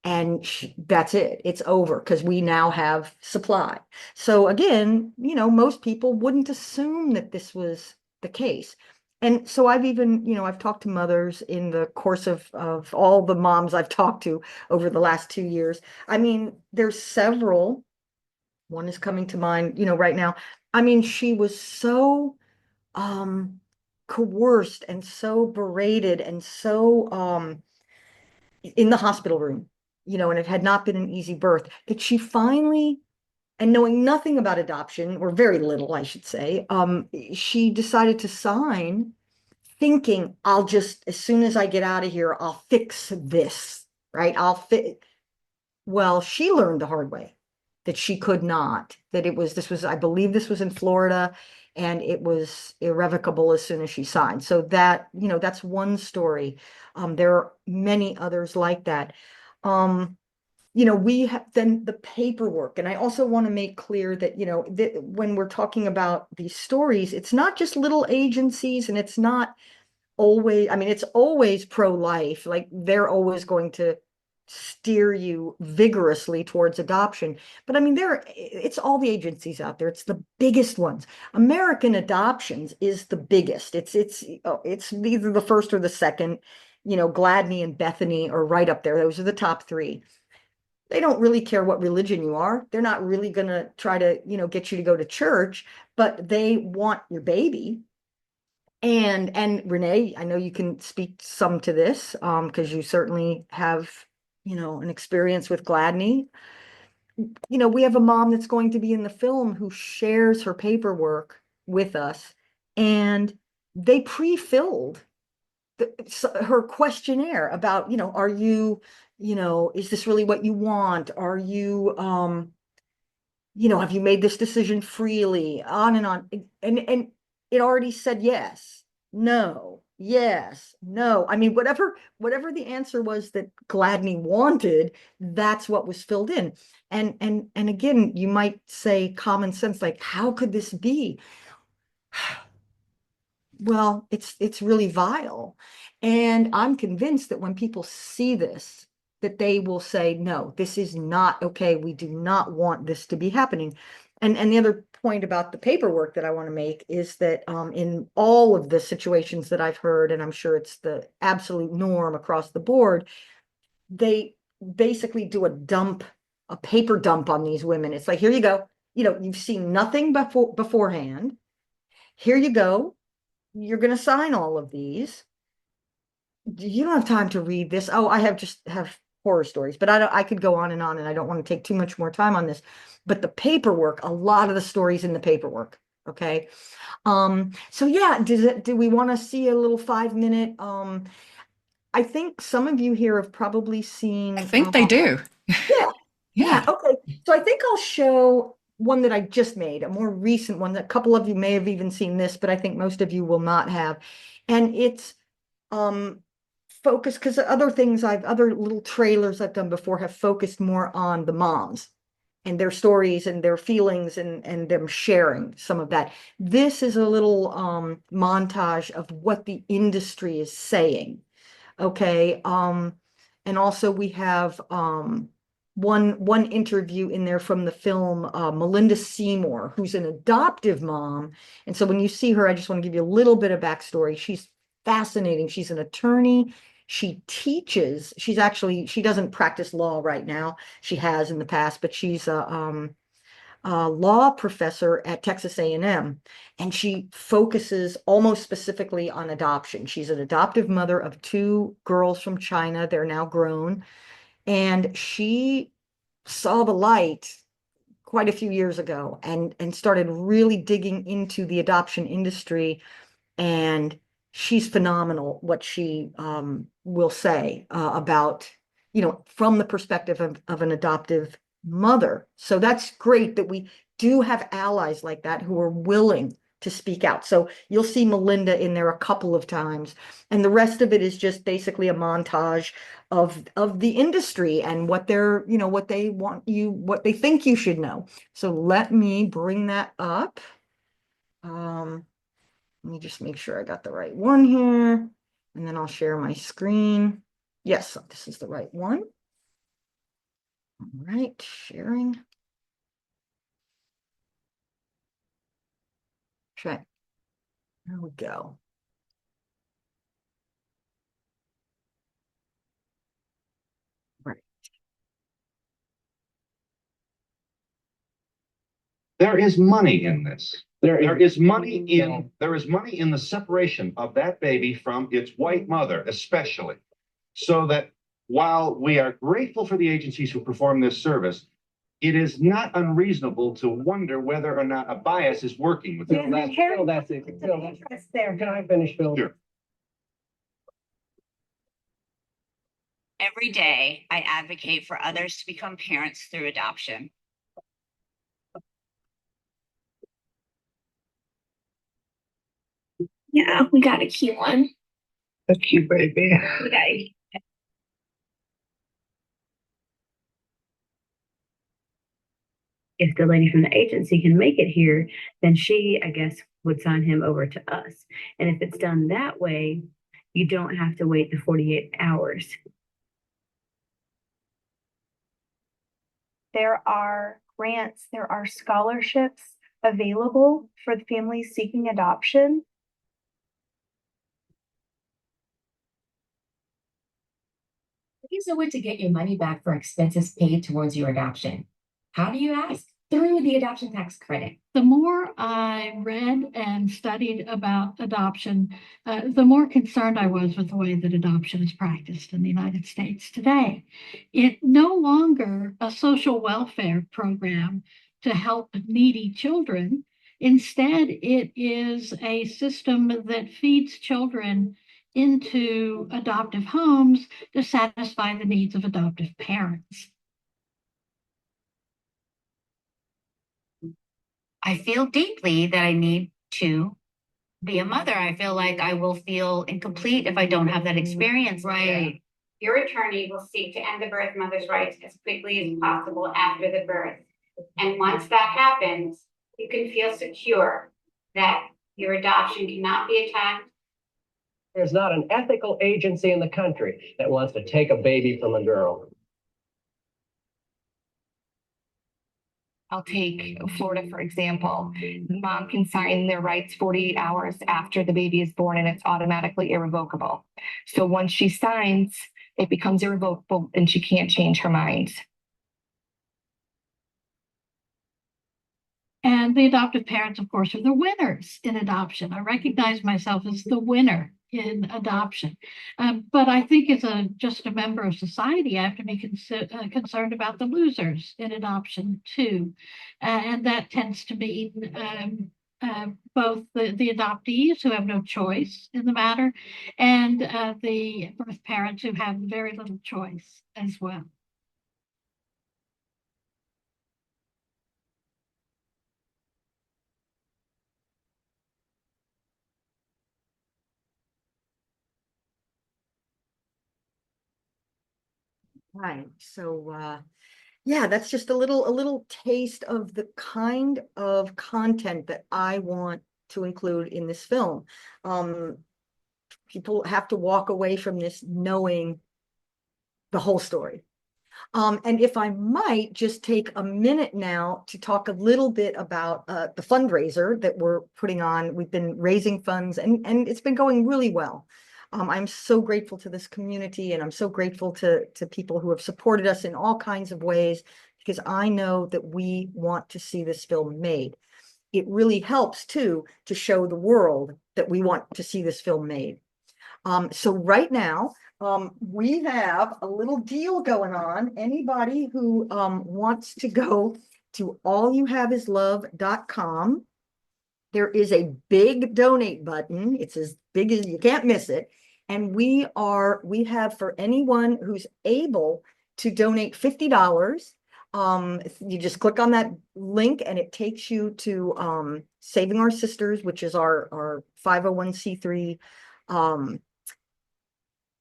[SPEAKER 3] and that's it. It's over, because we now have supply. So again, most people wouldn't assume that this was the case. And so I've talked to mothers in the course of all the moms I've talked to over the last 2 years. I mean, there's several. One is coming to mind, right now. I mean, she was so coerced and so berated and so in the hospital room, and it had not been an easy birth, that she finally, and knowing nothing about adoption, or very little, I should say, she decided to sign, thinking, I'll just, as soon as I get out of here, I'll fix this, right? Well, she learned the hard way that she could not, that I believe this was in Florida, and it was irrevocable as soon as she signed. So that's one story. There are many others like that. We have then the paperwork. And I also want to make clear that, that when we're talking about these stories, it's not just little agencies, and it's not always, I mean, it's always pro-life. Like, they're always going to steer you vigorously towards adoption. But I mean, it's all the agencies out there. It's the biggest ones. American Adoptions is the biggest. It's either the first or the second. Gladney and Bethany are right up there. Those are the top three. They don't really care what religion you are. They're not really going to try to, get you to go to church, but they want your baby. And Renee, I know you can speak some to this, because you certainly have, an experience with Gladney. We have a mom that's going to be in the film who shares her paperwork with us, and they pre-filled her questionnaire about, are you, is this really what you want? Are you, have you made this decision freely? On and on. And it already said yes, no, yes, no. I mean, whatever the answer was that Gladney wanted, that's what was filled in. And again, you might say common sense, like, how could this be? Well, it's really vile. And I'm convinced that when people see this, that they will say, no, this is not okay. We do not want this to be happening. And the other point about the paperwork that I want to make is that in all of the situations that I've heard, and I'm sure it's the absolute norm across the board, they basically do a paper dump on these women. It's like, here you go. You've seen nothing beforehand. Here you go. You're going to sign all of these. You don't have time to read this. Oh, I have horror stories, but I could go on, and I don't want to take too much more time on this. But the paperwork, a lot of the stories in the paperwork. Okay. So yeah, do we want to see a little 5 minute? I think some of you here have probably seen,
[SPEAKER 1] I think they do.
[SPEAKER 3] yeah,
[SPEAKER 1] Yeah.
[SPEAKER 3] okay. So I think I'll show one that I just made, a more recent one that a couple of you may have even seen this, but I think most of you will not have. And it's focused, because other little trailers I've done before have focused more on the moms and their stories and their feelings and them sharing some of that. This is a little montage of what the industry is saying. Okay. And also we have one interview in there from the film, Melinda Seymour, who's an adoptive mom. And so when you see her, I just want to give you a little bit of backstory. She's fascinating. She's an attorney. She teaches. She doesn't practice law right now. She has in the past, but she's a law professor at Texas A&M, and she focuses almost specifically on adoption. She's an adoptive mother of two girls from China. They're now grown, and she saw the light quite a few years ago and started really digging into the adoption industry. And she's phenomenal what she will say about, from the perspective of an adoptive mother. So that's great that we do have allies like that who are willing to speak out. So you'll see Melinda in there a couple of times, and the rest of it is just basically a montage of the industry and what what they want you, what they think you should know. So let me bring that up. Let me just make sure I got the right one here, and then I'll share my screen. Yes, this is the right one. All right, sharing. Okay, there we go. Right.
[SPEAKER 6] There is money in this. There is money in the separation of that baby from its white mother, especially. So that while we are grateful for the agencies who perform this service, it is not unreasonable to wonder whether or not a bias is working with it.
[SPEAKER 7] Phil, that's it. Phil, that's there. Can I finish, Phil?
[SPEAKER 6] Sure.
[SPEAKER 8] Every day, I advocate for others to become parents through adoption.
[SPEAKER 9] Yeah, we got a cute one.
[SPEAKER 7] A cute baby.
[SPEAKER 9] Okay.
[SPEAKER 10] If the lady from the agency can make it here, then she, I guess, would sign him over to us. And if it's done that way, you don't have to wait the 48 hours.
[SPEAKER 9] There are grants, there are scholarships available for the families seeking adoption.
[SPEAKER 11] Here's a way to get your money back for expenses paid towards your adoption. How do you ask? Through the adoption tax credit.
[SPEAKER 12] The more I read and studied about adoption, the more concerned I was with the way that adoption is practiced in the United States today. It's no longer a social welfare program to help needy children. Instead, it is a system that feeds children into adoptive homes to satisfy the needs of adoptive parents.
[SPEAKER 8] I feel deeply that I need to
[SPEAKER 11] be a mother. I feel like I will feel incomplete if I don't have that experience.
[SPEAKER 13] Right. Your attorney will seek to end the birth mother's rights as quickly as possible after the birth. And once that happens, you can feel secure that your adoption cannot be attacked.
[SPEAKER 7] There's not an ethical agency in the country that wants to take a baby from a girl.
[SPEAKER 14] I'll take Florida, for example. Mom can sign their rights 48 hours after the baby is born, and it's automatically irrevocable. So once she signs, it becomes irrevocable and she can't change her mind.
[SPEAKER 12] And the adoptive parents, of course, are the winners in adoption. I recognize myself as the winner in adoption. But I think as just a member of society, I have to be concerned about the losers in adoption too. And that tends to mean both the adoptees who have no choice in the matter and the birth parents who have very little choice as well.
[SPEAKER 3] Right. So yeah, that's just a little taste of the kind of content that I want to include in this film. People have to walk away from this knowing the whole story. And if I might just take a minute now to talk a little bit about the fundraiser that we're putting on. We've been raising funds and it's been going really well. I'm so grateful to this community, and I'm so grateful to people who have supported us in all kinds of ways, because I know that we want to see this film made. It really helps too to show the world that we want to see this film made. So right now, we have a little deal going on. Anybody who wants to go to allyouhaveislove.com, there is a big donate button. It's as big as you can't miss it. And we have, for anyone who's able to donate $50, you just click on that link and it takes you to Saving Our Sisters, which is our 501c3.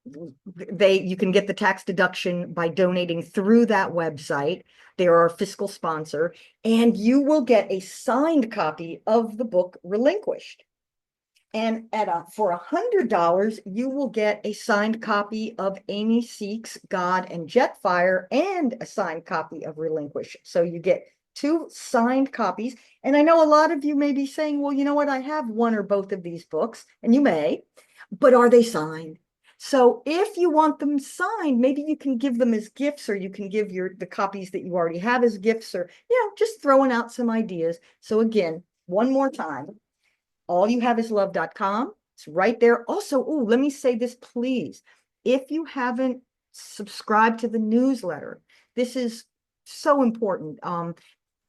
[SPEAKER 3] You can get the tax deduction by donating through that website. They're our fiscal sponsor, and you will get a signed copy of the book Relinquished. And for $100, you will get a signed copy of Amy Seek's God and Jetfire and a signed copy of Relinquish. So you get 2 signed copies. And I know a lot of you may be saying, well, you know what? I have one or both of these books, and you may, but are they signed? So if you want them signed, maybe you can give them as gifts, or you can give the copies that you already have as gifts, or, just throwing out some ideas. So again, one more time, allyouhaveislove.com. It's right there. Also, let me say this, please. If you haven't subscribed to the newsletter, this is so important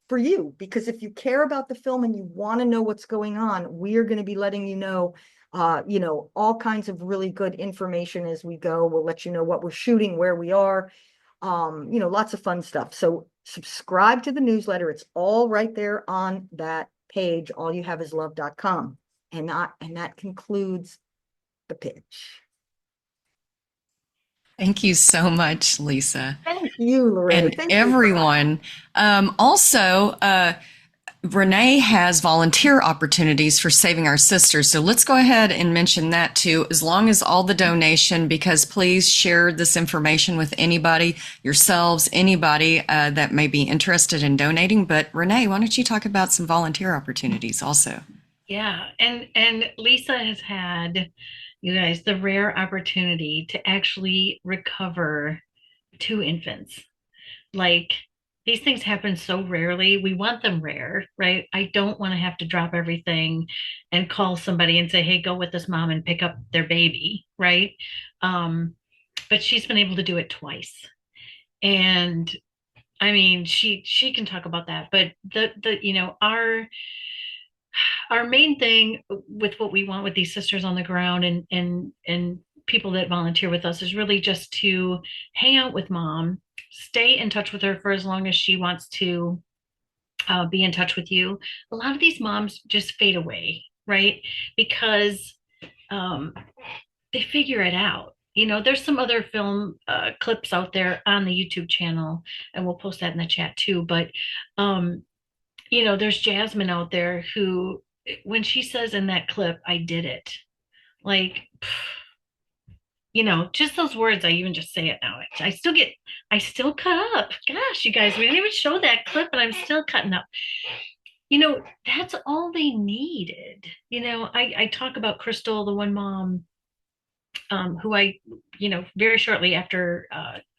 [SPEAKER 3] for you, because if you care about the film and you want to know what's going on, we are going to be letting you know, all kinds of really good information as we go. We'll let you know what we're shooting, where we are, lots of fun stuff. So subscribe to the newsletter. It's all right there on that page, allyouhaveislove.com. And that concludes the pitch.
[SPEAKER 1] Thank you so much, Lisa.
[SPEAKER 3] Thank you, Lorraine.
[SPEAKER 1] And
[SPEAKER 3] Thank
[SPEAKER 1] everyone. Also, Renee has volunteer opportunities for Saving Our Sisters. So let's go ahead and mention that too, as long as all the donation, because please share this information with anybody, yourselves, anybody that may be interested in donating. But Renee, why don't you talk about some volunteer opportunities also?
[SPEAKER 2] Yeah, and Lisa has had, you guys, the rare opportunity to actually recover 2 infants. Like, these things happen so rarely. We want them rare, right? I don't want to have to drop everything and call somebody and say, hey, go with this mom and pick up their baby, right? But she's been able to do it twice. And I mean, she can talk about that, but our main thing with what we want with these sisters on the ground and people that volunteer with us is really just to hang out with mom, stay in touch with her for as long as she wants to be in touch with you. A lot of these moms just fade away right? Because they figure it out. There's some other film clips out there on the YouTube channel, and we'll post that in the chat too. But there's Jasmine out there who, when she says in that clip, "I did it," like, just those words, I even just say it now. I still cut up. Gosh, you guys, we didn't even show that clip, and I'm still cutting up. That's all they needed. I talk about Crystal, the one mom, who I, very shortly after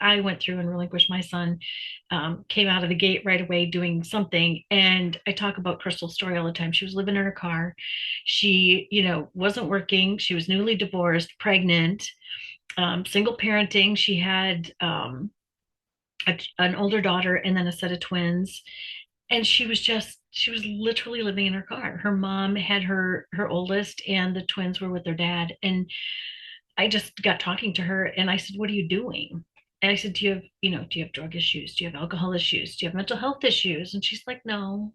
[SPEAKER 2] I went through and relinquished my son, came out of the gate right away doing something. And I talk about Crystal's story all the time. She was living in her car. She, wasn't working. She was newly divorced, pregnant, single parenting. She had an older daughter and then a set of twins. And she was literally living in her car. Her mom had her oldest, and the twins were with their dad. And I just got talking to her, and I said, "What are you doing?" And I said, do you have drug issues? Do you have alcohol issues? Do you have mental health issues? And she's like, "No."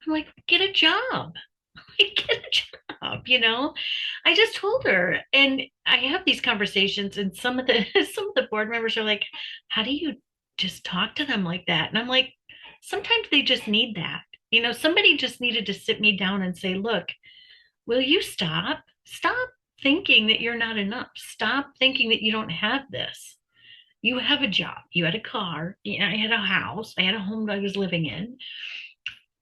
[SPEAKER 2] I'm like, "Get a job." Like, get a job. I just told her. And I have these conversations, and some of the some of the board members are like, "How do you just talk to them like that?" And I'm like, sometimes they just need that. Somebody just needed to sit me down and say, "Look, will you stop thinking that you're not enough. Stop thinking that you don't have this. You have a job, you had a car, I had a house, I had a home that I was living in.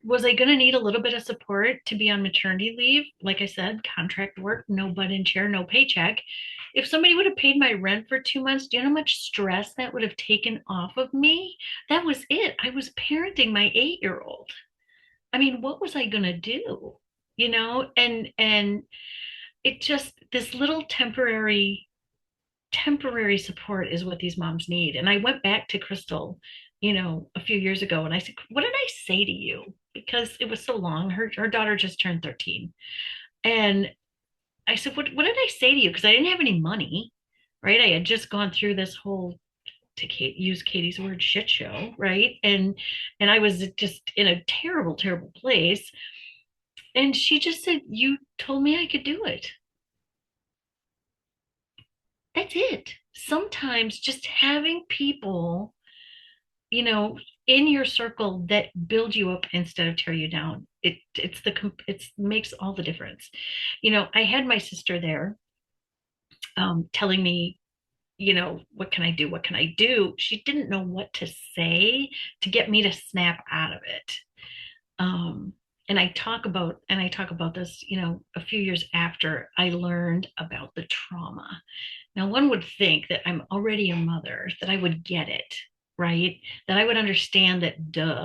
[SPEAKER 2] Was I going to need a little bit of support to be on maternity leave? Like I said, contract work, no butt in chair, no paycheck. If somebody would have paid my rent for 2 months, do you know how much stress that would have taken off of me? That was it. I was parenting my 8-year-old. I mean, what was I going to do? And it just, this little temporary support is what these moms need. And I went back to Crystal, a few years ago, and I said, "What did I say to you?" Because it was so long. Her daughter just turned 13. And I said, what did I say to you? Because I didn't have any money, right? I had just gone through this whole, to use Katie's word, shit show, right? And I was just in a terrible, terrible place. And she just said, "You told me I could do it." That's it. Sometimes just having people, in your circle that build you up instead of tear you down, it makes all the difference. I had my sister there, telling me, "What can I do? What can I do?" She didn't know what to say to get me to snap out of it. And I talk about this, a few years after I learned about the trauma. Now, one would think that I'm already a mother, that I would get it, right? That I would understand that,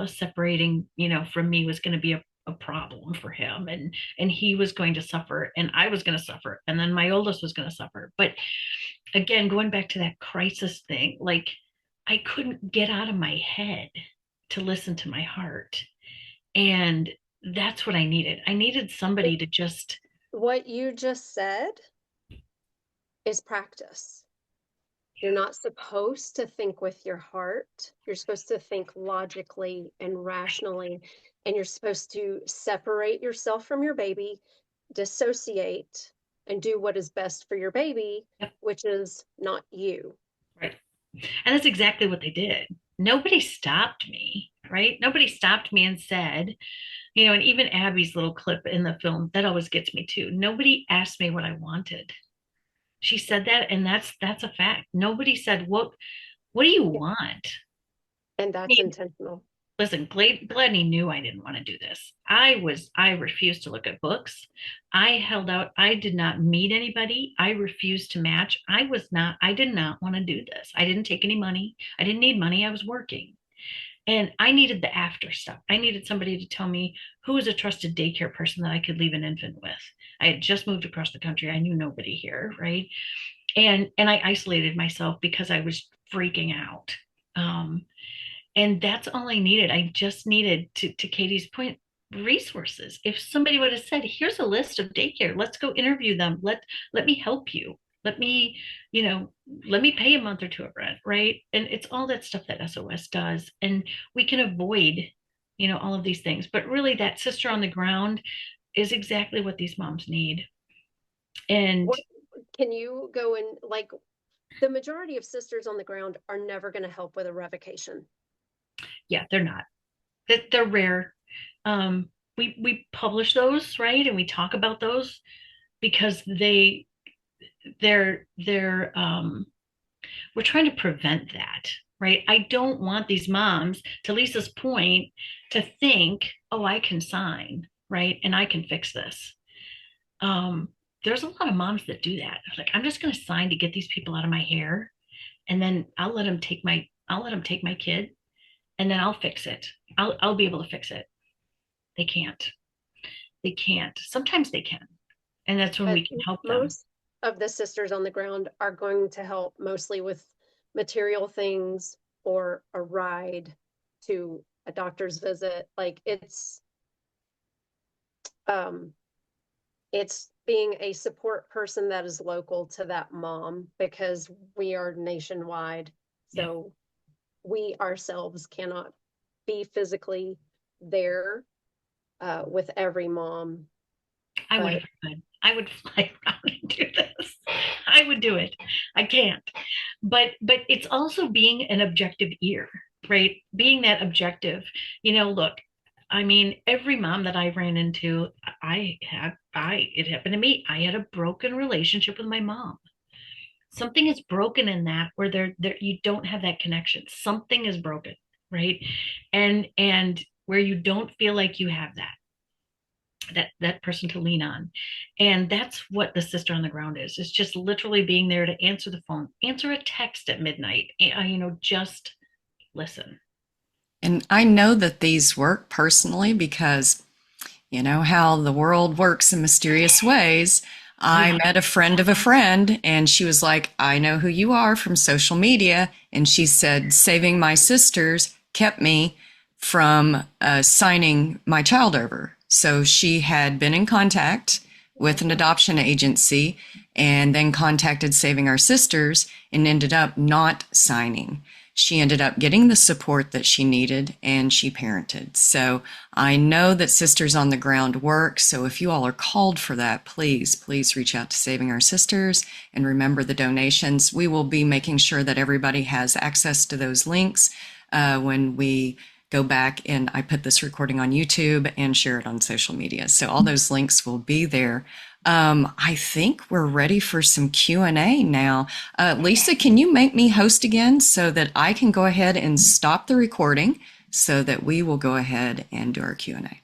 [SPEAKER 2] separating, from me was going to be a problem for him, and he was going to suffer, and I was going to suffer, and then my oldest was going to suffer. But again, going back to that crisis thing, like, I couldn't get out of my head to listen to my heart. And that's what I needed. I needed somebody to just.
[SPEAKER 5] What you just said is practice. You're not supposed to think with your heart. You're supposed to think logically and rationally, and you're supposed to separate yourself from your baby, dissociate, and do what is best for your baby, which is not you.
[SPEAKER 2] Right. And that's exactly what they did. Nobody stopped me, right? Nobody stopped me and said, and even Abby's little clip in the film, that always gets me too. Nobody asked me what I wanted. She said that, and that's a fact. Nobody said, what do you want?
[SPEAKER 5] And that's intentional.
[SPEAKER 2] Listen, Gladney knew I didn't want to do this. I refused to look at books. I held out. I did not meet anybody. I refused to match. I did not want to do this. I didn't take any money. I didn't need money. I was working. And I needed the after stuff. I needed somebody to tell me who was a trusted daycare person that I could leave an infant with. I had just moved across the country. I knew nobody here, right? And I isolated myself because I was freaking out. And that's all I needed. I just needed, to Katie's point, resources. If somebody would have said, "Here's a list of daycare, let's go interview them. Let me help you. Let me pay a month or two of rent," right? And it's all that stuff that SOS does. And we can avoid, all of these things. But really, that sister on the ground, is exactly what these moms need. And
[SPEAKER 5] can you go and like, the majority of Sisters on the Ground are never going to help with a revocation.
[SPEAKER 2] yeah, they're not. They're rare. We publish those, right? And we talk about those because they're we're trying to prevent that, right? I don't want these moms, to Lisa's point, to think, oh, I can sign, right? And I can fix this. There's a lot of moms that do that. Like, I'm just going to sign to get these people out of my hair, and then I'll let them take my kid, and then I'll fix it. I'll be able to fix it. They can't. They can't. Sometimes they can, and that's when
[SPEAKER 5] But
[SPEAKER 2] we can help them.
[SPEAKER 5] most of the Sisters on the Ground are going to help mostly with material things or a ride to a doctor's visit. Like it's being a support person that is local to that mom, because we are nationwide. So we ourselves cannot be physically there with every mom.
[SPEAKER 2] I would if I could. I would fly around and do this. I would do it. I can't. But it's also being an objective ear, right? Being that objective. Look, I mean, every mom that I ran into, it happened to me. I had a broken relationship with my mom. Something is broken in that, where you don't have that connection. Something is broken, right? And where you don't feel like you have that person to lean on. And that's what the Sister on the Ground is. It's just literally being there to answer the phone, answer a text at midnight, just listen.
[SPEAKER 1] And I know that these work personally because you know how the world works in mysterious ways. I met a friend of a friend, and she was like, I know who you are from social media. And she said, saving my sisters kept me from signing my child over. So she had been in contact with an adoption agency and then contacted Saving Our Sisters and ended up not signing. She ended up getting the support that she needed, and she parented. So I know that Sisters on the Ground work. So if you all are called for that, please reach out to Saving Our Sisters and remember the donations. We will be making sure that everybody has access to those links when we go back and I put this recording on YouTube and share it on social media. So all those links will be there. I think we're ready for some Q&A now. Lisa, can you make me host again so that I can go ahead and stop the recording so that we will go ahead and do our Q&A?